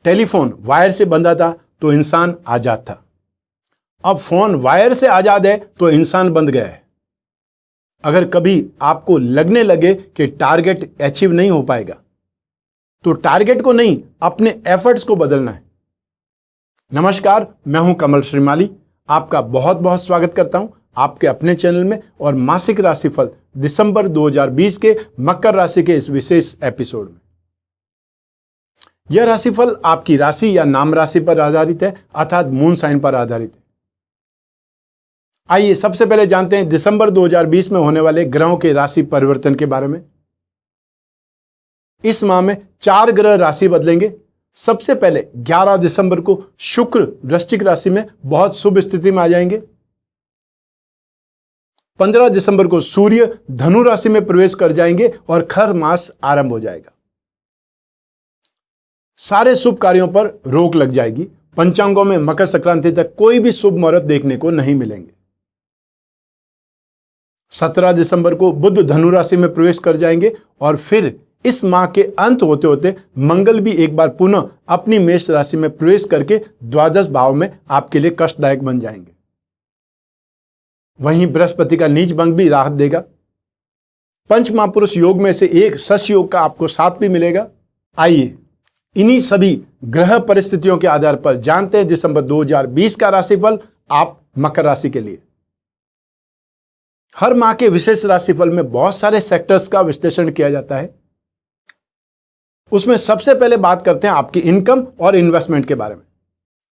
Telephone wire से बंधा था तो इंसान आजाद था। अब फोन वायर से आजाद है तो इंसान बंध गया है। अगर कभी आपको लगने लगे कि टारगेट अचीव नहीं हो पाएगा तो टारगेट को नहीं, अपने एफर्ट्स को बदलना है। नमस्कार, मैं हूं कमल श्रीमाली। आपका बहुत बहुत स्वागत करता हूं आपके अपने चैनल में और मासिक राशिफल दिसंबर 2020 के मकर राशि के इस विशेष एपिसोड में। यह राशिफल आपकी राशि या नाम राशि पर आधारित है, अर्थात मून साइन पर आधारित है। आइए सबसे पहले जानते हैं दिसंबर 2020 में होने वाले ग्रहों के राशि परिवर्तन के बारे में। इस माह में 4 ग्रह राशि बदलेंगे। सबसे पहले 11 दिसंबर को शुक्र वृश्चिक राशि में बहुत शुभ स्थिति में आ जाएंगे। 15 दिसंबर को सूर्य धनु राशि में प्रवेश कर जाएंगे और खर मास आरंभ हो जाएगा। सारे शुभ कार्यों पर रोक लग जाएगी। पंचांगों में मकर संक्रांति तक कोई भी शुभ मुहूर्त देखने को नहीं मिलेंगे। 17 दिसंबर को बुध धनु राशि में प्रवेश कर जाएंगे और फिर इस माह के अंत होते होते मंगल भी एक बार पुनः अपनी मेष राशि में प्रवेश करके द्वादश भाव में आपके लिए कष्टदायक बन जाएंगे। वहीं बृहस्पति का नीच भंग भी राहत देगा। पंच महापुरुष योग में से एक शश योग का आपको साथ भी मिलेगा। आइए इन्हीं सभी ग्रह परिस्थितियों के आधार पर जानते हैं दिसंबर 2020 का राशिफल आप मकर राशि के लिए। हर माह के विशेष राशिफल में बहुत सारे सेक्टर्स का विश्लेषण किया जाता है। उसमें सबसे पहले बात करते हैं आपकी इनकम और इन्वेस्टमेंट के बारे में।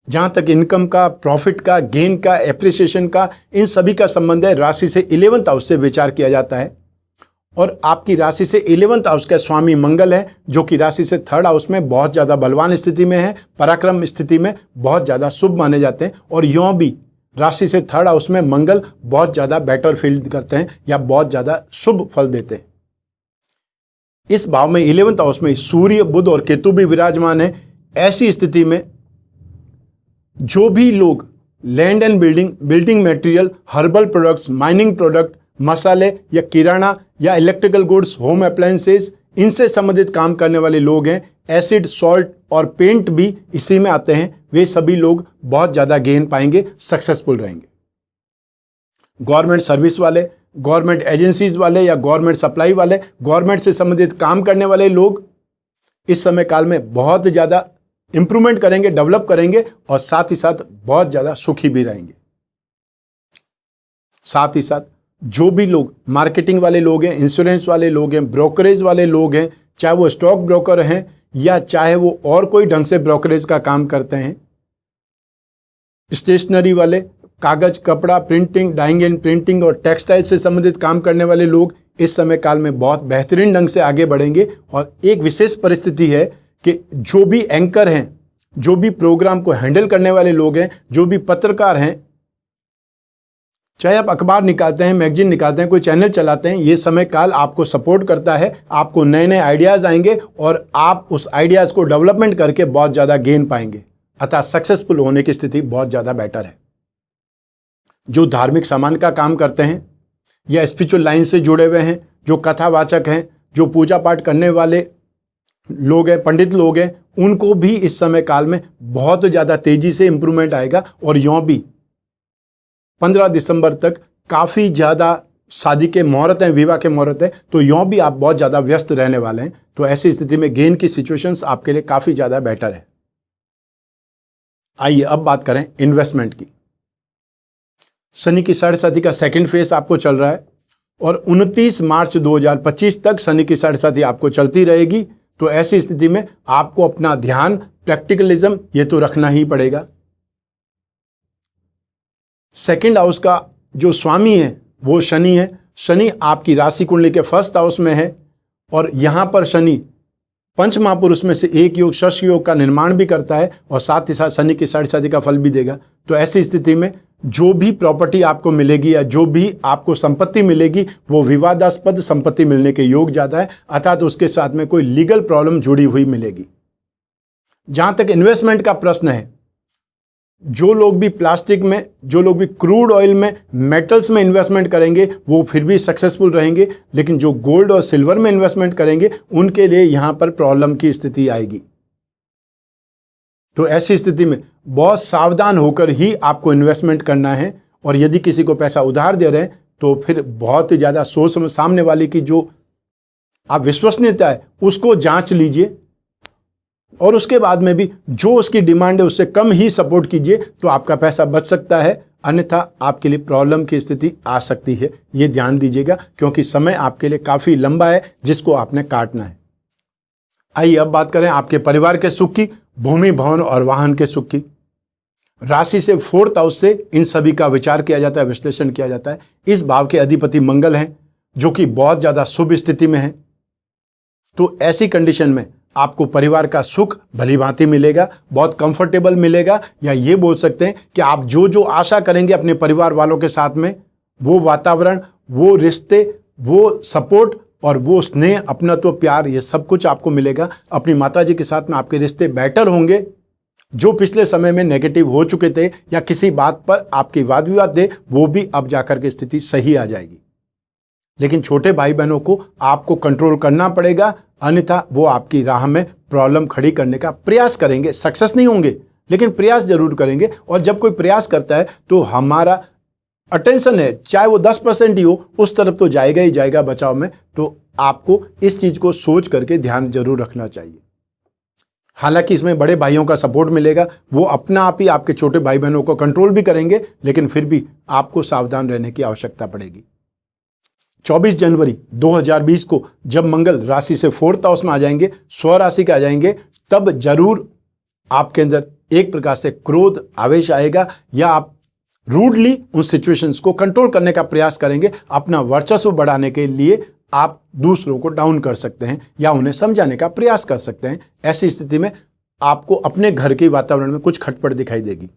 जहां तक इनकम का, प्रॉफिट का, गेन का, एप्रिसिएशन का, इन सभी का संबंध है राशि से 11th हाउस से विचार किया जाता है। और आपकी राशि से 11th हाउस का स्वामी मंगल है, जो कि राशि से 3rd हाउस में बहुत ज्यादा बलवान स्थिति में है, पराक्रम स्थिति में बहुत ज्यादा शुभ माने जाते हैं। और यों भी राशि से 3rd हाउस में मंगल बहुत ज्यादा बेटर फील करते हैं या बहुत ज्यादा शुभ फल देते हैं। इस भाव में 11th हाउस में सूर्य, बुध और केतु भी विराजमान है। ऐसी स्थिति में जो भी लोग land and building material, herbal products, mining product, मसाले या किराना या इलेक्ट्रिकल गुड्स, होम अप्लायंसेस, इनसे संबंधित काम करने वाले लोग हैं, एसिड, सॉल्ट और पेंट भी इसी में आते हैं, वे सभी लोग बहुत ज़्यादा गेन पाएंगे, सक्सेसफुल रहेंगे। गवर्नमेंट सर्विस वाले, गवर्नमेंट एजेंसीज वाले या गवर्नमेंट सप्लाई वाले, गवर्नमेंट से संबंधित काम करने वाले लोग इस समय काल में बहुत ज़्यादा इंप्रूवमेंट करेंगे, डेवलप करेंगे और साथ ही साथ बहुत ज़्यादा सुखी भी रहेंगे। साथ ही साथ जो भी लोग मार्केटिंग वाले लोग हैं, इंश्योरेंस वाले लोग हैं, ब्रोकरेज वाले लोग हैं, चाहे वो स्टॉक ब्रोकर हैं या चाहे वो और कोई ढंग से ब्रोकरेज का काम करते हैं, स्टेशनरी वाले, कागज, कपड़ा, प्रिंटिंग, डाइंग एंड प्रिंटिंग और टेक्सटाइल से संबंधित काम करने वाले लोग इस समय काल में बहुत बेहतरीन ढंग से आगे बढ़ेंगे। और एक विशेष परिस्थिति है कि जो भी एंकर हैं, जो भी प्रोग्राम को हैंडल करने वाले लोग हैं, जो भी पत्रकार हैं, चाहे आप अखबार निकालते हैं, मैगजीन निकालते हैं, कोई चैनल चलाते हैं, ये समय काल आपको सपोर्ट करता है। आपको नए नए आइडियाज़ आएंगे और आप उस आइडियाज़ को डेवलपमेंट करके बहुत ज़्यादा गेन पाएंगे, अर्थात सक्सेसफुल होने की स्थिति बहुत ज़्यादा बेटर है। जो धार्मिक सामान का काम करते हैं या स्पिरिचुअल लाइन से जुड़े हुए हैं, जो कथावाचक हैं, जो पूजा पाठ करने वाले लोग हैं, पंडित लोग हैं, उनको भी इस समय काल में बहुत ज़्यादा तेज़ी से इम्प्रूवमेंट आएगा। और यों भी 15 दिसंबर तक काफ़ी ज़्यादा शादी के मुहूर्त हैं, विवाह के मुहूर्त हैं, तो यों भी आप बहुत ज़्यादा व्यस्त रहने वाले हैं। तो ऐसी स्थिति में गेन की सिचुएशंस आपके लिए काफ़ी ज़्यादा बेटर है। आइए अब बात करें इन्वेस्टमेंट की। शनि की साढ़े साथी का सेकंड फेज आपको चल रहा है और 29 मार्च 2025 तक शनि की साढ़े साथी आपको चलती रहेगी। तो ऐसी स्थिति में आपको अपना ध्यान, प्रैक्टिकलिज्म ये तो रखना ही पड़ेगा। सेकंड हाउस का जो स्वामी है वो शनि है। शनि आपकी राशि कुंडली के 1st हाउस में है और यहाँ पर शनि पंच महापुरुष में से एक योग, शश योग का निर्माण भी करता है और साथ ही साथ शनि की साढ़े साथी का फल भी देगा। तो ऐसी स्थिति में जो भी प्रॉपर्टी आपको मिलेगी या जो भी आपको संपत्ति मिलेगी वो विवादास्पद संपत्ति मिलने के योग ज़्यादा है, अर्थात उसके साथ में कोई लीगल प्रॉब्लम जुड़ी हुई मिलेगी। जहाँ तक इन्वेस्टमेंट का प्रश्न है, जो लोग भी प्लास्टिक में, जो लोग भी क्रूड ऑयल में, मेटल्स में इन्वेस्टमेंट करेंगे वो फिर भी सक्सेसफुल रहेंगे, लेकिन जो गोल्ड और सिल्वर में इन्वेस्टमेंट करेंगे उनके लिए यहाँ पर प्रॉब्लम की स्थिति आएगी। तो ऐसी स्थिति में बहुत सावधान होकर ही आपको इन्वेस्टमेंट करना है। और यदि किसी को पैसा उधार दे रहे हैं तो फिर बहुत ही ज़्यादा सोच समझ सामने वाले की जो आप विश्वसनीयता है उसको जांच लीजिए, और उसके बाद में भी जो उसकी डिमांड है उससे कम ही सपोर्ट कीजिए, तो आपका पैसा बच सकता है। अन्यथा आपके लिए प्रॉब्लम की स्थिति आ सकती है, ये ध्यान दीजिएगा, क्योंकि समय आपके लिए काफ़ी लंबा है जिसको आपने काटना है। आइए अब बात करें आपके परिवार के सुख की, भूमि भवन और वाहन के सुख की। राशि से 4th हाउस से इन सभी का विचार किया जाता है, विश्लेषण किया जाता है। इस भाव के अधिपति मंगल हैं, जो कि बहुत ज़्यादा शुभ स्थिति में है। तो ऐसी कंडीशन में आपको परिवार का सुख भली भांति मिलेगा, बहुत कंफर्टेबल मिलेगा, या ये बोल सकते हैं कि आप जो जो आशा करेंगे अपने परिवार वालों के साथ में, वो वातावरण, वो रिश्ते, वो सपोर्ट और वो स्नेह, अपनात्व, प्यार, ये सब कुछ आपको मिलेगा। अपनी माताजी के साथ में आपके रिश्ते बेटर होंगे। जो पिछले समय में नेगेटिव हो चुके थे या किसी बात पर आपके वाद विवाद थे, वो भी अब जाकर के स्थिति सही आ जाएगी। लेकिन छोटे भाई बहनों को आपको कंट्रोल करना पड़ेगा, अन्यथा वो आपकी राह में प्रॉब्लम खड़ी करने का प्रयास करेंगे। सक्सेस नहीं होंगे, लेकिन प्रयास जरूर करेंगे। और जब कोई प्रयास करता है तो हमारा अटेंशन है, चाहे वो 10% ही हो, उस तरफ तो जाएगा ही जाएगा बचाव में। तो आपको इस चीज को सोच करके ध्यान जरूर रखना चाहिए। हालांकि इसमें बड़े भाइयों का सपोर्ट मिलेगा, वो अपना आप ही आपके छोटे भाई बहनों को कंट्रोल भी करेंगे, लेकिन फिर भी आपको सावधान रहने की आवश्यकता पड़ेगी। 24 जनवरी 2020 को जब मंगल राशि से 4th हाउस में आ जाएंगे, स्वराशि के आ जाएंगे, तब जरूर आपके अंदर एक प्रकार से क्रोध, आवेश आएगा, या आप रूडली उन सिचुएशंस को कंट्रोल करने का प्रयास करेंगे। अपना वर्चस्व बढ़ाने के लिए आप दूसरों को डाउन कर सकते हैं या उन्हें समझाने का प्रयास कर सकते हैं। ऐसी स्थिति में आपको अपने घर के वातावरण में कुछ खटपट दिखाई देगी।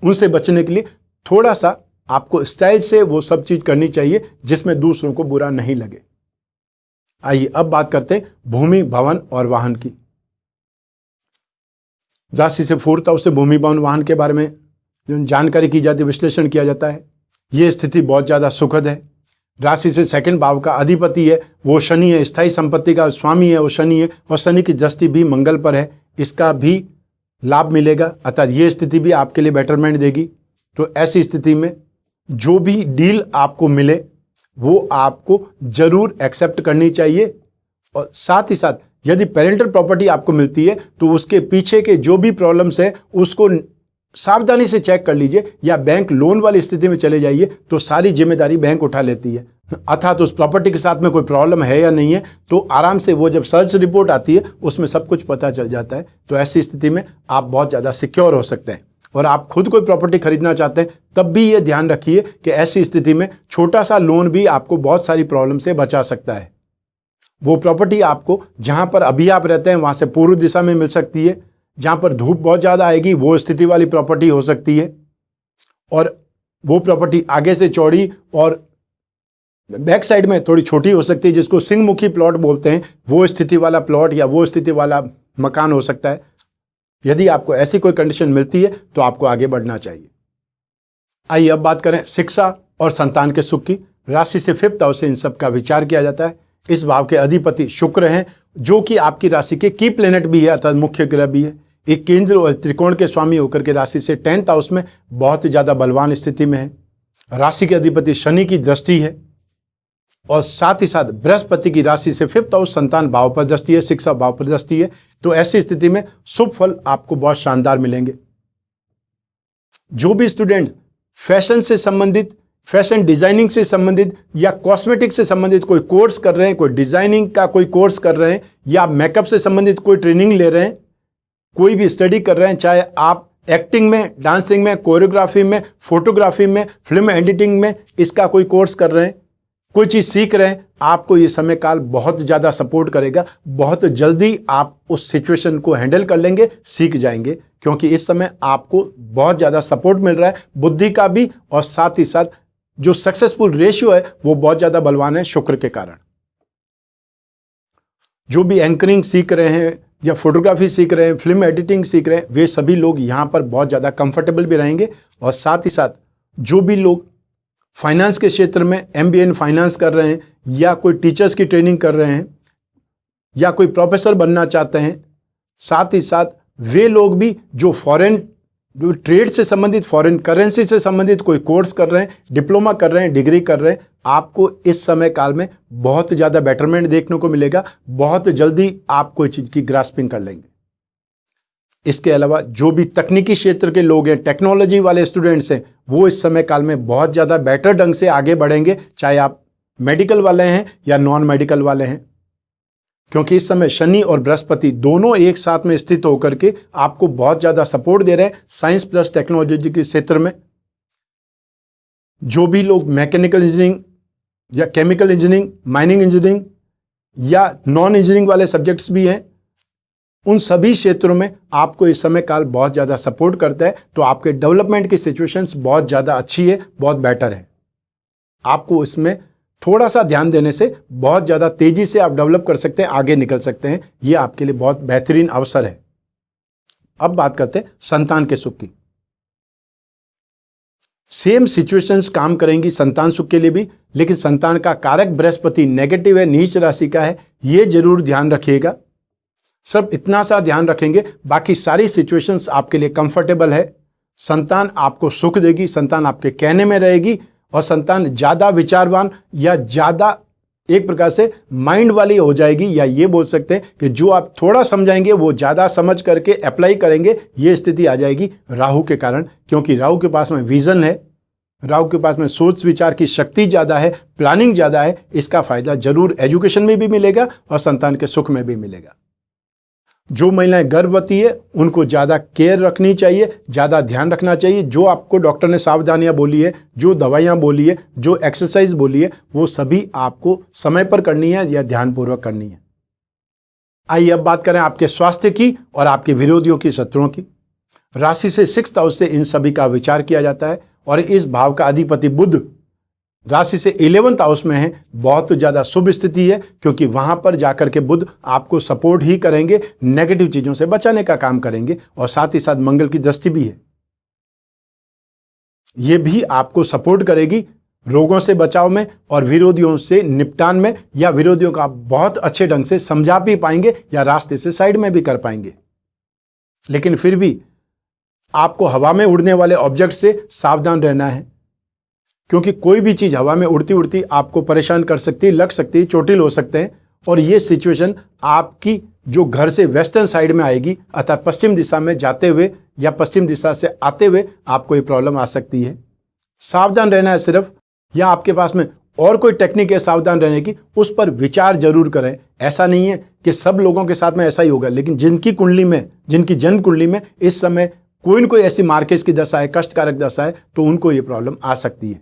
उनसे बचने के लिए थोड़ा सा आपको स्टाइल से वो सब चीज करनी चाहिए जिसमें दूसरों को बुरा नहीं लगे। आइए अब बात करते हैं भूमि, भवन और वाहन की। राशि से 4th हाउस से भूमि, भवन, वाहन के बारे में जानकारी की जाती है, विश्लेषण किया जाता है। ये स्थिति बहुत ज्यादा सुखद है। राशि से 2nd भाव का अधिपति है वो शनि है, स्थायी संपत्ति का स्वामी है वो शनि है, और शनि की दृष्टि भी मंगल पर है, इसका भी लाभ मिलेगा। अर्थात ये स्थिति भी आपके लिए बेटरमेंट देगी। तो ऐसी स्थिति में जो भी डील आपको मिले वो आपको जरूर एक्सेप्ट करनी चाहिए। और साथ ही साथ यदि पेरेंटल प्रॉपर्टी आपको मिलती है तो उसके पीछे के जो भी प्रॉब्लम्स है उसको सावधानी से चेक कर लीजिए, या बैंक लोन वाली स्थिति में चले जाइए तो सारी जिम्मेदारी बैंक उठा लेती है। अर्थात उस प्रॉपर्टी के साथ में कोई प्रॉब्लम है या नहीं है, तो आराम से वो जब सर्च रिपोर्ट आती है उसमें सब कुछ पता चल जाता है। तो ऐसी स्थिति में आप बहुत ज़्यादा सिक्योर हो सकते हैं। और आप खुद कोई प्रॉपर्टी खरीदना चाहते हैं तब भी ये ध्यान रखिए कि ऐसी स्थिति में छोटा सा लोन भी आपको बहुत सारी प्रॉब्लम से बचा सकता है। वो प्रॉपर्टी आपको जहां पर अभी आप रहते हैं वहां से पूर्व दिशा में मिल सकती है, जहां पर धूप बहुत ज़्यादा आएगी वो स्थिति वाली प्रॉपर्टी हो सकती है, और वो प्रॉपर्टी आगे से चौड़ी और बैक साइड में थोड़ी छोटी हो सकती है, जिसको सिंहमुखी प्लॉट बोलते हैं, वो स्थिति वाला प्लॉट या वो स्थिति वाला मकान हो सकता है। यदि आपको ऐसी कोई कंडीशन मिलती है तो आपको आगे बढ़ना चाहिए। आइए अब बात करें शिक्षा और संतान के सुख की। राशि से 5th हाउस से इन सब का विचार किया जाता है। इस भाव के अधिपति शुक्र हैं, जो कि आपकी राशि के की प्लेनेट भी है, अर्थात मुख्य ग्रह भी है। एक केंद्र और त्रिकोण के स्वामी होकर के राशि से 10th हाउस में बहुत ज्यादा बलवान स्थिति में है। राशि के अधिपति शनि की दृष्टि है, और साथ ही साथ बृहस्पति की राशि से 5th हाउस संतान भाव पर दृष्टि है, शिक्षा भाव पर दृष्टि है। तो ऐसी स्थिति में शुभ फल आपको बहुत शानदार मिलेंगे। जो भी स्टूडेंट फैशन से संबंधित, फैशन डिजाइनिंग से संबंधित या कॉस्मेटिक से संबंधित कोई कोर्स कर रहे हैं, कोई डिजाइनिंग का कोई कोर्स कर रहे हैं, या मेकअप से संबंधित कोई ट्रेनिंग ले रहे हैं, कोई भी स्टडी कर रहे हैं, चाहे आप एक्टिंग में, डांसिंग में, कोरियोग्राफी में, फोटोग्राफी में, फिल्म एडिटिंग में इसका कोई कोर्स कर रहे हैं, कोई चीज़ सीख रहे हैं, आपको ये समय काल बहुत ज़्यादा सपोर्ट करेगा। बहुत जल्दी आप उस सिचुएशन को हैंडल कर लेंगे, सीख जाएंगे, क्योंकि इस समय आपको बहुत ज़्यादा सपोर्ट मिल रहा है, बुद्धि का भी, और साथ ही साथ जो सक्सेसफुल रेशियो है वो बहुत ज़्यादा बलवान है शुक्र के कारण। जो भी एंकरिंग सीख रहे हैं या फोटोग्राफी सीख रहे हैं, फिल्म एडिटिंग सीख रहे हैं, वे सभी लोग यहाँ पर बहुत ज़्यादा कंफर्टेबल भी रहेंगे। और साथ ही साथ जो भी लोग फाइनेंस के क्षेत्र में MBA इन फाइनेंस कर रहे हैं, या कोई टीचर्स की ट्रेनिंग कर रहे हैं, या कोई प्रोफेसर बनना चाहते हैं, साथ ही साथ वे लोग भी जो जो ट्रेड से संबंधित, फॉरेन करेंसी से संबंधित कोई कोर्स कर रहे हैं, डिप्लोमा कर रहे हैं, डिग्री कर रहे हैं, आपको इस समय काल में बहुत ज़्यादा बेटरमेंट देखने को मिलेगा। बहुत जल्दी आप कोई चीज़ की ग्रास्पिंग कर लेंगे। इसके अलावा जो भी तकनीकी क्षेत्र के लोग हैं, टेक्नोलॉजी वाले स्टूडेंट्स हैं, वो इस समय काल में बहुत ज़्यादा बेटर ढंग से आगे बढ़ेंगे, चाहे आप मेडिकल वाले हैं या नॉन मेडिकल वाले हैं, क्योंकि इस समय शनि और बृहस्पति दोनों एक साथ में स्थित होकर के आपको बहुत ज़्यादा सपोर्ट दे रहे हैं साइंस प्लस टेक्नोलॉजी के क्षेत्र में। जो भी लोग मैकेनिकल इंजीनियरिंग या केमिकल इंजीनियरिंग, माइनिंग इंजीनियरिंग या नॉन इंजीनियरिंग वाले सब्जेक्ट्स भी हैं, उन सभी क्षेत्रों में आपको इस समय काल बहुत ज़्यादा सपोर्ट करता है। तो आपके डेवलपमेंट की सिचुएशंस बहुत ज़्यादा अच्छी है, बहुत बेटर है। आपको इसमें थोड़ा सा ध्यान देने से बहुत ज़्यादा तेजी से आप डेवलप कर सकते हैं, आगे निकल सकते हैं। ये आपके लिए बहुत बेहतरीन अवसर है। अब बात करते हैं संतान के सुख की। सेम सिचुएशंस काम करेंगी संतान सुख के लिए भी, लेकिन संतान का कारक बृहस्पति नेगेटिव है, नीच राशि का है, ये जरूर ध्यान रखिएगा। सब इतना सा ध्यान रखेंगे, बाकी सारी सिचुएशंस आपके लिए कंफर्टेबल है। संतान आपको सुख देगी, संतान आपके कहने में रहेगी, और संतान ज़्यादा विचारवान या ज़्यादा एक प्रकार से माइंड वाली हो जाएगी, या ये बोल सकते हैं कि जो आप थोड़ा समझाएंगे वो ज़्यादा समझ करके अप्लाई करेंगे, ये स्थिति आ जाएगी राहु के कारण। क्योंकि राहु के पास में विजन है, राहु के पास में सोच विचार की शक्ति ज़्यादा है, प्लानिंग ज़्यादा है। इसका फायदा जरूर एजुकेशन में भी मिलेगा और संतान के सुख में भी मिलेगा। जो महिलाएं गर्भवती है उनको ज़्यादा केयर रखनी चाहिए, ज़्यादा ध्यान रखना चाहिए। जो आपको डॉक्टर ने सावधानियां बोली है, जो दवाइयां बोली है, जो एक्सरसाइज बोली है, वो सभी आपको समय पर करनी है या ध्यानपूर्वक करनी है। आइए अब बात करें आपके स्वास्थ्य की और आपके विरोधियों की, शत्रुओं की। राशि से 6th हाउस से इन सभी का विचार किया जाता है, और इस भाव का अधिपति बुध राशि से 11th हाउस में है। बहुत ज़्यादा शुभ स्थिति है, क्योंकि वहां पर जाकर के बुध आपको सपोर्ट ही करेंगे, नेगेटिव चीजों से बचाने का काम करेंगे, और साथ ही साथ मंगल की दृष्टि भी है, ये भी आपको सपोर्ट करेगी रोगों से बचाव में और विरोधियों से निपटान में, या विरोधियों का आप बहुत अच्छे ढंग से समझा भी पाएंगे या रास्ते से साइड में भी कर पाएंगे। लेकिन फिर भी आपको हवा में उड़ने वाले ऑब्जेक्ट से सावधान रहना है, क्योंकि कोई भी चीज़ हवा में उड़ती उड़ती आपको परेशान कर सकती है, लग सकती है, चोटिल हो सकते हैं। और ये सिचुएशन आपकी जो घर से वेस्टर्न साइड में आएगी, अर्थात पश्चिम दिशा में जाते हुए या पश्चिम दिशा से आते हुए आपको ये प्रॉब्लम आ सकती है। सावधान रहना है सिर्फ, या आपके पास में और कोई टेक्निक है सावधान रहने की, उस पर विचार जरूर करें। ऐसा नहीं है कि सब लोगों के साथ में ऐसा ही होगा, लेकिन जिनकी कुंडली में, जिनकी जन्म कुंडली में इस समय कोई न कोई ऐसी मार्केज की दशा है, कष्टकारक दशा है, तो उनको ये प्रॉब्लम आ सकती है।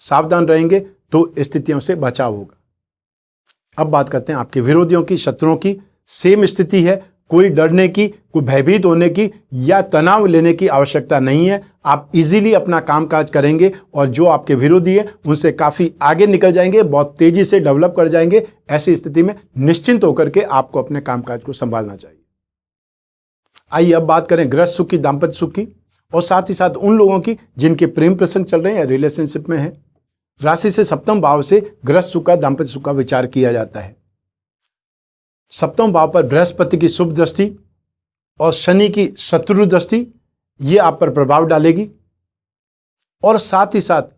सावधान रहेंगे तो स्थितियों से बचाव होगा। अब बात करते हैं आपके विरोधियों की, शत्रुओं की। सेम स्थिति है, कोई डरने की, कोई भयभीत होने की या तनाव लेने की आवश्यकता नहीं है। आप इजीली अपना कामकाज करेंगे, और जो आपके विरोधी है उनसे काफ़ी आगे निकल जाएंगे, बहुत तेजी से डेवलप कर जाएंगे। ऐसी स्थिति में निश्चिंत होकर के आपको अपने कामकाज को संभालना चाहिए। आइए अब बात करें गृहस्थ सुख की, दाम्पत्य सुख की, और साथ ही साथ उन लोगों की जिनके प्रेम प्रसंग चल रहे हैं या रिलेशनशिप में है। राशि से 7वें भाव से गृहस्थ सुख का, दाम्पत्य सुख का विचार किया जाता है। 7वें भाव पर बृहस्पति की शुभ दृष्टि और शनि की शत्रु दृष्टि, ये आप पर प्रभाव डालेगी। और साथ ही साथ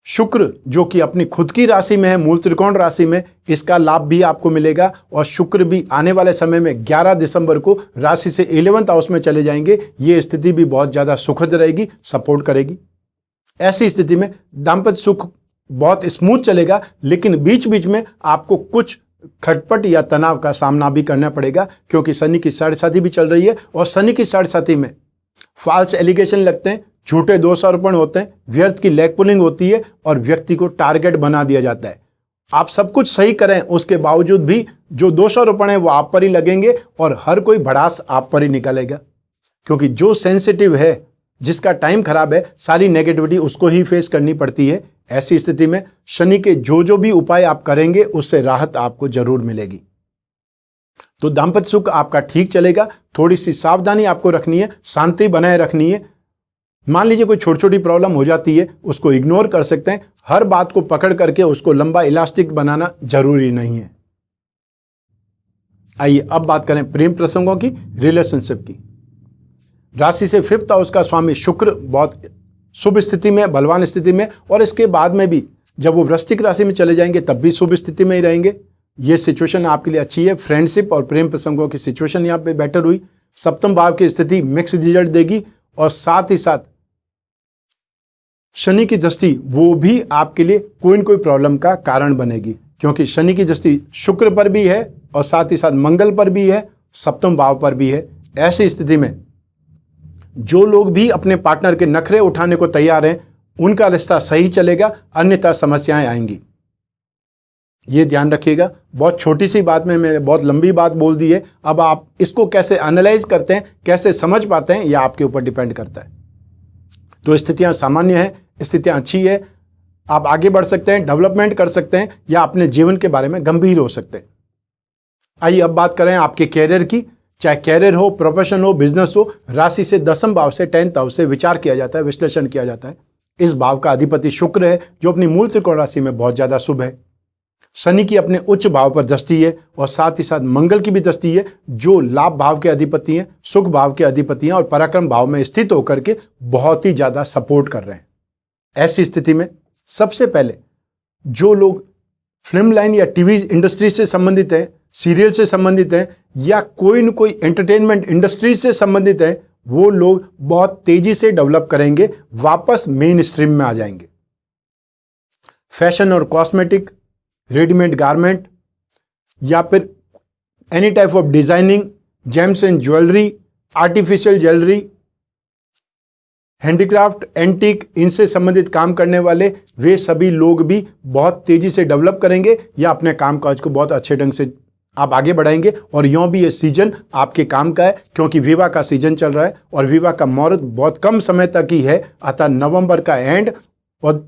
शुक्र जो कि अपनी खुद की राशि में है, मूल त्रिकोण राशि में, इसका लाभ भी आपको मिलेगा। और शुक्र भी आने वाले समय में 11 दिसंबर को राशि से 11th हाउस में चले जाएंगे। ये स्थिति भी बहुत ज़्यादा सुखद रहेगी, सपोर्ट करेगी। ऐसी स्थिति में दाम्पत्य सुख बहुत स्मूथ चलेगा, लेकिन बीच बीच में आपको कुछ खटपट या तनाव का सामना भी करना पड़ेगा, क्योंकि शनि की साढ़ेसाती भी चल रही है। और शनि की साढ़ेसाती में फॉल्स एलिगेशन लगते हैं, झूठे दोषारोपण होते हैं, व्यर्थ की लेग पुलिंग होती है, और व्यक्ति को टारगेट बना दिया जाता है। आप सब कुछ सही करें, उसके बावजूद भी जो दोषारोपण है वो आप पर ही लगेंगे, और हर कोई भड़ास आप पर ही निकलेगा। क्योंकि जो सेंसिटिव है, जिसका टाइम खराब है, सारी नेगेटिविटी उसको ही फेस करनी पड़ती है। ऐसी स्थिति में शनि के जो भी उपाय आप करेंगे उससे राहत आपको जरूर मिलेगी। तो दाम्पत्य सुख आपका ठीक चलेगा। थोड़ी सी सावधानी आपको रखनी है, शांति बनाए रखनी है। मान लीजिए कोई छोटी छोटी प्रॉब्लम हो जाती है, उसको इग्नोर कर सकते हैं। हर बात को पकड़ करके उसको लंबा इलास्टिक बनाना जरूरी नहीं है। आइए अब बात करें प्रेम प्रसंगों की, रिलेशनशिप की। राशि से 5th हाउस का स्वामी शुक्र बहुत शुभ स्थिति में, बलवान स्थिति में, और इसके बाद में भी जब वो वृश्चिक राशि में चले जाएंगे तब भी शुभ स्थिति में ही रहेंगे। ये सिचुएशन आपके लिए अच्छी है। फ्रेंडशिप और प्रेम प्रसंगों की सिचुएशन यहाँ पे बेटर हुई। 7वें भाव की स्थिति मिक्स रिजल्ट देगी, और साथ ही साथ शनि की दृष्टि वो भी आपके लिए कोई न कोई प्रॉब्लम का कारण बनेगी, क्योंकि शनि की दृष्टि शुक्र पर भी है और साथ ही साथ मंगल पर भी है, 7वें भाव पर भी है। ऐसी स्थिति में जो लोग भी अपने पार्टनर के नखरे उठाने को तैयार हैं उनका रिश्ता सही चलेगा, अन्यथा समस्याएं आएंगी। ये ध्यान रखिएगा। बहुत छोटी सी बात में मैंने बहुत लंबी बात बोल दी है। अब आप इसको कैसे एनालाइज करते हैं, कैसे समझ पाते हैं, यह आपके ऊपर डिपेंड करता है। तो स्थितियां सामान्य हैं, स्थितियां अच्छी है, आप आगे बढ़ सकते हैं, डेवलपमेंट कर सकते हैं, या अपने जीवन के बारे में गंभीर हो सकते हैं। आइए अब बात करें आपके कैरियर की। चाहे कैरियर हो, प्रोफेशन हो, बिजनेस हो, राशि से 10वें भाव से 10th हाउस से विचार किया जाता है, विश्लेषण किया जाता है। इस भाव का अधिपति शुक्र है, जो अपनी मूल त्रिकोण राशि में बहुत ज्यादा शुभ है। शनि की अपने उच्च भाव पर दृष्टि है, और साथ ही साथ मंगल की भी दृष्टि है, जो लाभ भाव के अधिपति हैं, सुख भाव के अधिपति हैं, और पराक्रम भाव में स्थित होकर के बहुत ही ज्यादा सपोर्ट कर रहे हैं। ऐसी स्थिति में सबसे पहले जो लोग फिल्म लाइन या टीवी इंडस्ट्री से संबंधित हैं, सीरियल से संबंधित हैं, या कोई न कोई एंटरटेनमेंट इंडस्ट्री से संबंधित हैं, वो लोग बहुत तेजी से डेवलप करेंगे, वापस मेन स्ट्रीम में आ जाएंगे। फैशन और कॉस्मेटिक, रेडीमेड गारमेंट, या फिर any type of designing, James and jewellery, artificial jewellery, handicraft, antique, इनसे संबंधित काम करने वाले वे सभी लोग भी बहुत तेजी से डेवलप करेंगे, या अपने कामकाज को बहुत अच्छे ढंग से आप आगे बढ़ाएंगे। और यूं भी ये सीजन आपके काम का है, क्योंकि विवाह का सीजन चल रहा है, और विवाह का मुहूर्त बहुत कम समय तक ही है, अतः नवंबर का एंड और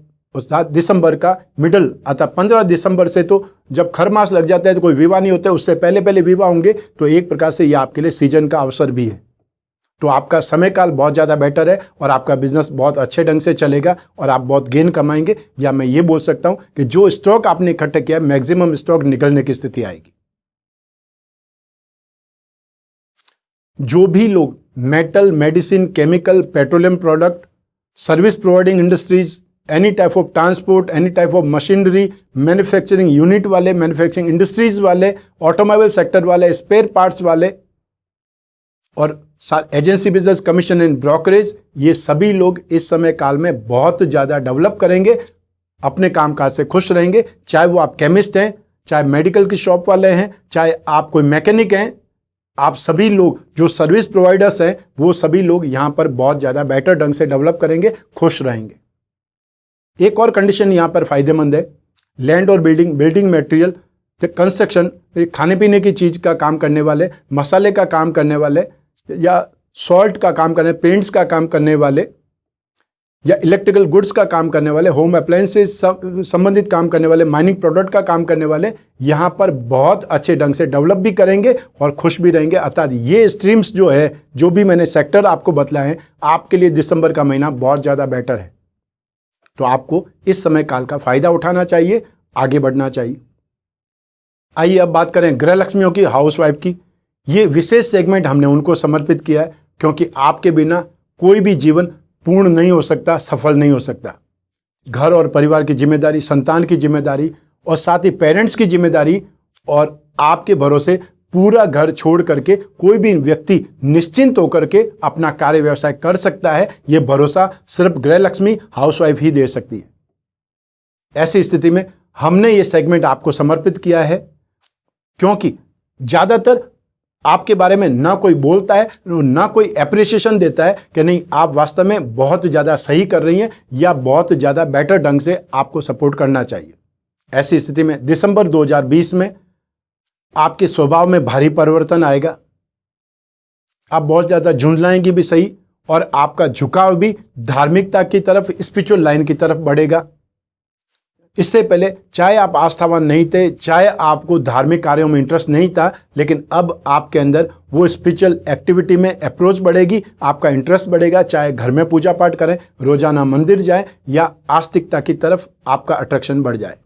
दिसंबर का मिडल, अतः 15 दिसंबर से तो जब खरमास लग जाता है तो कोई विवाह नहीं होता है, उससे पहले पहले विवाह होंगे। तो एक प्रकार से ये आपके लिए सीजन का अवसर भी है। तो आपका समय काल बहुत ज़्यादा बेटर है, और आपका बिजनेस बहुत अच्छे ढंग से चलेगा, और आप बहुत गेन कमाएंगे। या मैं ये बोल सकता हूं कि जो स्टॉक आपने इकट्ठा किया, मैक्सिमम स्टॉक निकलने की स्थिति आएगी। जो भी लोग metal, medicine, chemical, petroleum product, service providing industries, any type of transport, any type of machinery, manufacturing unit वाले, मैन्युफैक्चरिंग इंडस्ट्रीज वाले, ऑटोमोबाइल सेक्टर वाले, स्पेयर पार्ट्स वाले, और agency business, commission and brokerage, ये सभी लोग इस समय काल में बहुत ज़्यादा डेवलप करेंगे, अपने कामकाज से खुश रहेंगे। चाहे वो आप केमिस्ट हैं, चाहे मेडिकल की शॉप वाले हैं, चाहे आप कोई मैकेनिक हैं, आप सभी लोग जो सर्विस प्रोवाइडर्स हैं, वो सभी लोग यहाँ पर बहुत ज़्यादा बेटर ढंग से डेवलप करेंगे, खुश रहेंगे। एक और कंडीशन यहाँ पर फायदेमंद है, लैंड और बिल्डिंग मटेरियल, कंस्ट्रक्शन, खाने पीने की चीज़ का काम करने वाले, मसाले का काम करने वाले, या सॉल्ट का काम करने, पेंट्स का काम करने वाले, या इलेक्ट्रिकल गुड्स का काम करने वाले, होम अप्लायंसेस संबंधित काम करने वाले, माइनिंग प्रोडक्ट का काम करने वाले, यहाँ पर बहुत अच्छे ढंग से डेवलप भी करेंगे और खुश भी रहेंगे। अर्थात ये स्ट्रीम्स जो है, जो भी मैंने सेक्टर आपको बतलाए हैं, आपके लिए दिसंबर का महीना बहुत ज़्यादा बेटर है। तो आपको इस समय काल का फायदा उठाना चाहिए, आगे बढ़ना चाहिए। आइए अब बात करें गृह लक्ष्मियों की, हाउसवाइफ की। ये विशेष सेगमेंट हमने उनको समर्पित किया है, क्योंकि आपके बिना कोई भी जीवन पूर्ण नहीं हो सकता, सफल नहीं हो सकता। घर और परिवार की जिम्मेदारी, संतान की जिम्मेदारी, और साथ ही पेरेंट्स की जिम्मेदारी, और आपके भरोसे पूरा घर छोड़ करके कोई भी व्यक्ति निश्चिंत होकर के अपना कार्य व्यवसाय कर सकता है। यह भरोसा सिर्फ गृह लक्ष्मी हाउसवाइफ ही दे सकती है। ऐसी स्थिति में हमने ये सेगमेंट आपको समर्पित किया है, क्योंकि ज्यादातर आपके बारे में ना कोई बोलता है, ना कोई एप्रिसिएशन देता है कि नहीं आप वास्तव में बहुत ज़्यादा सही कर रही हैं, या बहुत ज़्यादा बेटर ढंग से आपको सपोर्ट करना चाहिए। ऐसी स्थिति में दिसंबर 2020 में आपके स्वभाव में भारी परिवर्तन आएगा। आप बहुत ज़्यादा झुंझलाएंगी भी सही, और आपका झुकाव भी धार्मिकता की तरफ, स्पिरिचुअल लाइन की तरफ बढ़ेगा। इससे पहले चाहे आप आस्थावान नहीं थे, चाहे आपको धार्मिक कार्यों में इंटरेस्ट नहीं था, लेकिन अब आपके अंदर वो स्पिरिचुअल एक्टिविटी में अप्रोच बढ़ेगी, आपका इंटरेस्ट बढ़ेगा। चाहे घर में पूजा पाठ करें, रोजाना मंदिर जाएं, या आस्तिकता की तरफ आपका अट्रैक्शन बढ़ जाए।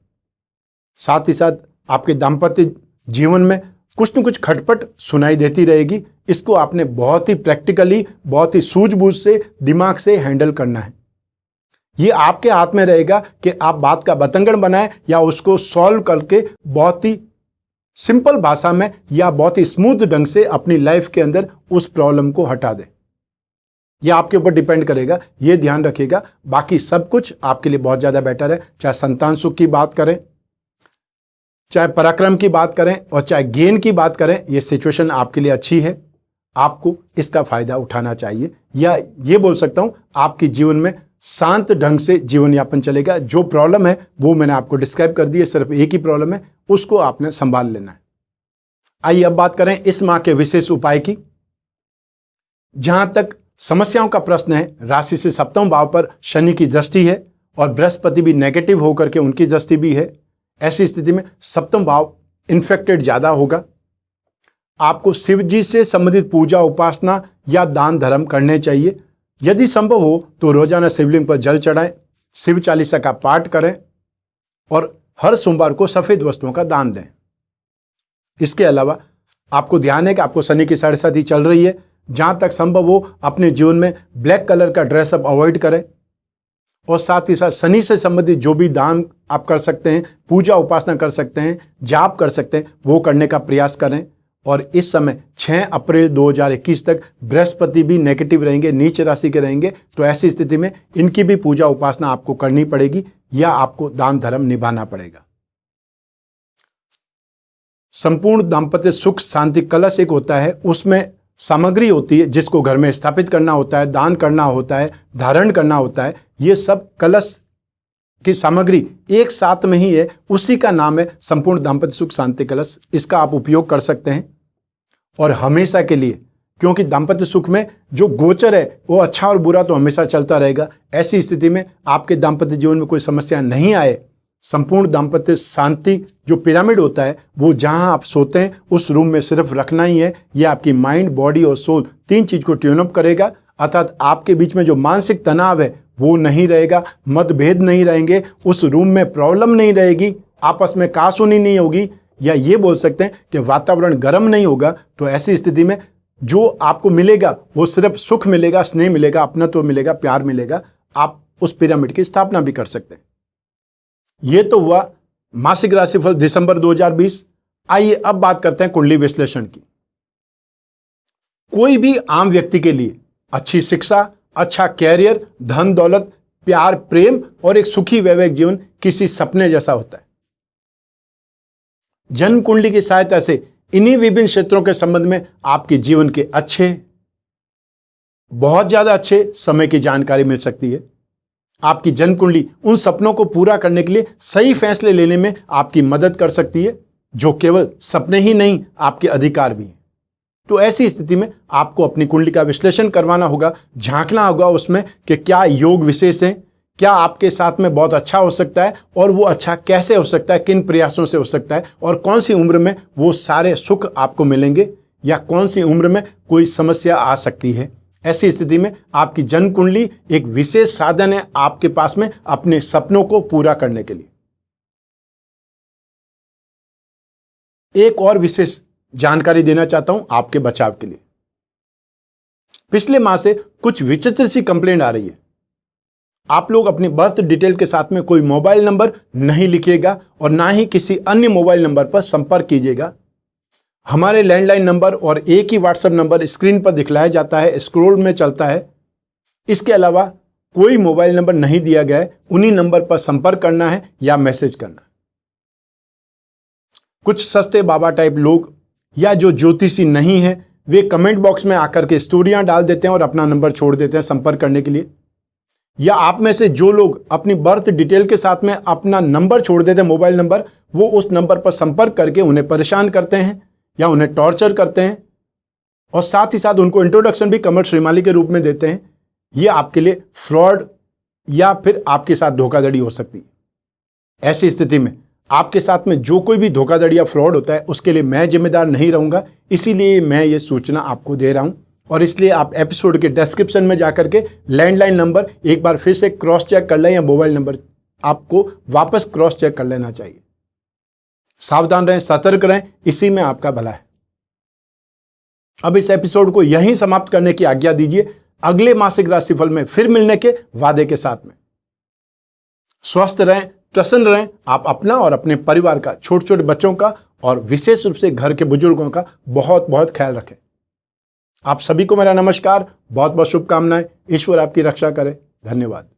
साथ ही साथ आपके दाम्पत्य जीवन में कुछ न कुछ खटपट सुनाई देती रहेगी। इसको आपने बहुत ही प्रैक्टिकली, बहुत ही सूझबूझ से, दिमाग से हैंडल करना है। ये आपके हाथ में रहेगा कि आप बात का बतंगड़ बनाएं या उसको सॉल्व करके बहुत ही सिंपल भाषा में या बहुत ही स्मूथ ढंग से अपनी लाइफ के अंदर उस प्रॉब्लम को हटा दें। यह आपके ऊपर डिपेंड करेगा, ये ध्यान रखिएगा। बाकी सब कुछ आपके लिए बहुत ज़्यादा बेटर है। चाहे संतान सुख की बात करें, चाहे पराक्रम की बात करें और चाहे गेन की बात करें, ये सिचुएशन आपके लिए अच्छी है। आपको इसका फायदा उठाना चाहिए, या ये बोल सकता हूं आपके जीवन में शांत ढंग से जीवन यापन चलेगा। जो प्रॉब्लम है वो मैंने आपको डिस्क्राइब कर दी है, सिर्फ एक ही प्रॉब्लम है, उसको आपने संभाल लेना है। आइए अब बात करें इस माह के विशेष उपाय की। जहां तक समस्याओं का प्रश्न है, राशि से सप्तम भाव पर शनि की दृष्टि है और बृहस्पति भी नेगेटिव होकर के उनकी दृष्टि भी है। ऐसी स्थिति में सप्तम भाव इन्फेक्टेड ज्यादा होगा। आपको शिव जी से संबंधित पूजा, उपासना या दान धर्म करने चाहिए। यदि संभव हो तो रोजाना शिवलिंग पर जल चढ़ाएं, शिव चालीसा का पाठ करें और हर सोमवार को सफेद वस्तुओं का दान दें। इसके अलावा आपको ध्यान है कि आपको शनि की 7.5 चल रही है। जहां तक संभव हो अपने जीवन में ब्लैक कलर का ड्रेसअप अवॉइड करें और साथ ही साथ शनि से संबंधित जो भी दान आप कर सकते हैं, पूजा उपासना कर सकते हैं, जाप कर सकते हैं, वो करने का प्रयास करें। और इस समय 6 अप्रैल 2021 तक बृहस्पति भी नेगेटिव रहेंगे, नीच राशि के रहेंगे। तो ऐसी स्थिति में इनकी भी पूजा उपासना आपको करनी पड़ेगी या आपको दान धर्म निभाना पड़ेगा। संपूर्ण दाम्पत्य सुख शांति कलश एक होता है, उसमें सामग्री होती है जिसको घर में स्थापित करना होता है, दान करना होता है, धारण करना होता है। ये सब कलश की सामग्री एक साथ में ही है, उसी का नाम है संपूर्ण दाम्पत्य सुख शांति कलश। इसका आप उपयोग कर सकते हैं और हमेशा के लिए, क्योंकि दाम्पत्य सुख में जो गोचर है वो अच्छा और बुरा तो हमेशा चलता रहेगा। ऐसी स्थिति में आपके दाम्पत्य जीवन में कोई समस्या नहीं आए, संपूर्ण दाम्पत्य शांति जो पिरामिड होता है वो जहां आप सोते हैं उस रूम में सिर्फ रखना ही है। यह आपकी माइंड, बॉडी और सोल 3 चीज को ट्यून अप करेगा। अर्थात आपके बीच में जो मानसिक तनाव है वो नहीं रहेगा, मतभेद नहीं रहेंगे, उस रूम में प्रॉब्लम नहीं रहेगी, आपस में कहासुनी नहीं होगी, या ये बोल सकते हैं कि वातावरण गर्म नहीं होगा। तो ऐसी स्थिति में जो आपको मिलेगा वो सिर्फ सुख मिलेगा, स्नेह मिलेगा, अपनत्व मिलेगा, प्यार मिलेगा। आप उस पिरामिड की स्थापना भी कर सकते हैं। ये तो हुआ मासिक राशिफल दिसंबर 2020। आइए अब बात करते हैं कुंडली विश्लेषण की। कोई भी आम व्यक्ति के लिए अच्छी शिक्षा, अच्छा कैरियर, धन दौलत, प्यार, प्रेम और एक सुखी वैवाहिक जीवन किसी सपने जैसा होता है। जन्म कुंडली की सहायता से इन्हीं विभिन्न क्षेत्रों के संबंध में आपके जीवन के अच्छे, बहुत ज्यादा अच्छे समय की जानकारी मिल सकती है। आपकी जन्म कुंडली उन सपनों को पूरा करने के लिए सही फैसले लेने में आपकी मदद कर सकती है, जो केवल सपने ही नहीं आपके अधिकार भी हैं। तो ऐसी स्थिति में आपको अपनी कुंडली का विश्लेषण करवाना होगा, झांकना होगा उसमें कि क्या योग विशेष हैं, क्या आपके साथ में बहुत अच्छा हो सकता है और वो अच्छा कैसे हो सकता है, किन प्रयासों से हो सकता है, और कौन सी उम्र में वो सारे सुख आपको मिलेंगे या कौन सी उम्र में कोई समस्या आ सकती है। ऐसी स्थिति में आपकी जन्म कुंडली एक विशेष साधन है आपके पास में अपने सपनों को पूरा करने के लिए। एक और विशेष जानकारी देना चाहता हूं आपके बचाव के लिए। पिछले माह से कुछ विचित्र सी कंप्लेंट आ रही है। आप लोग अपनी बर्थ डिटेल के साथ में कोई मोबाइल नंबर नहीं लिखिएगा और ना ही किसी अन्य मोबाइल नंबर पर संपर्क कीजिएगा। हमारे लैंडलाइन नंबर और एक ही व्हाट्सएप नंबर स्क्रीन पर दिखलाया जाता है, स्क्रॉल में चलता है। इसके अलावा कोई मोबाइल नंबर नहीं दिया गया है, उन्हीं नंबर पर संपर्क करना है या मैसेज करना है। कुछ सस्ते बाबा टाइप लोग या जो ज्योतिषी नहीं है वे कमेंट बॉक्स में आकर के स्टोरियां डाल देते हैं और अपना नंबर छोड़ देते हैं संपर्क करने के लिए। या आप में से जो लोग अपनी बर्थ डिटेल के साथ में अपना नंबर छोड़ देते हैं, मोबाइल नंबर, वो उस नंबर पर संपर्क करके उन्हें परेशान करते हैं या उन्हें टॉर्चर करते हैं और साथ ही साथ उनको इंट्रोडक्शन भी कमल श्रीमाली के रूप में देते हैं। ये आपके लिए फ्रॉड या फिर आपके साथ धोखाधड़ी हो सकती है। ऐसी स्थिति में आपके साथ में जो कोई भी धोखाधड़ी या फ्रॉड होता है उसके लिए मैं जिम्मेदार नहीं रहूंगा, इसीलिए मैं ये सूचना आपको दे रहा हूं। और इसलिए आप एपिसोड के डिस्क्रिप्शन में जाकर के लैंडलाइन नंबर एक बार फिर से क्रॉस चेक कर लें या मोबाइल नंबर आपको वापस क्रॉस चेक कर लेना चाहिए। सावधान रहें, सतर्क रहें, इसी में आपका भला है। अब इस एपिसोड को यहीं समाप्त करने की आज्ञा दीजिए। अगले मासिक राशिफल में फिर मिलने के वादे के साथ में। स्वस्थ रहें, प्रसन्न रहें। आप अपना और अपने परिवार का, छोटे छोटे बच्चों का और विशेष रूप से घर के बुजुर्गों का बहुत बहुत ख्याल रखें। आप सभी को मेरा नमस्कार, बहुत बहुत शुभकामनाएं। ईश्वर आपकी रक्षा करे। धन्यवाद।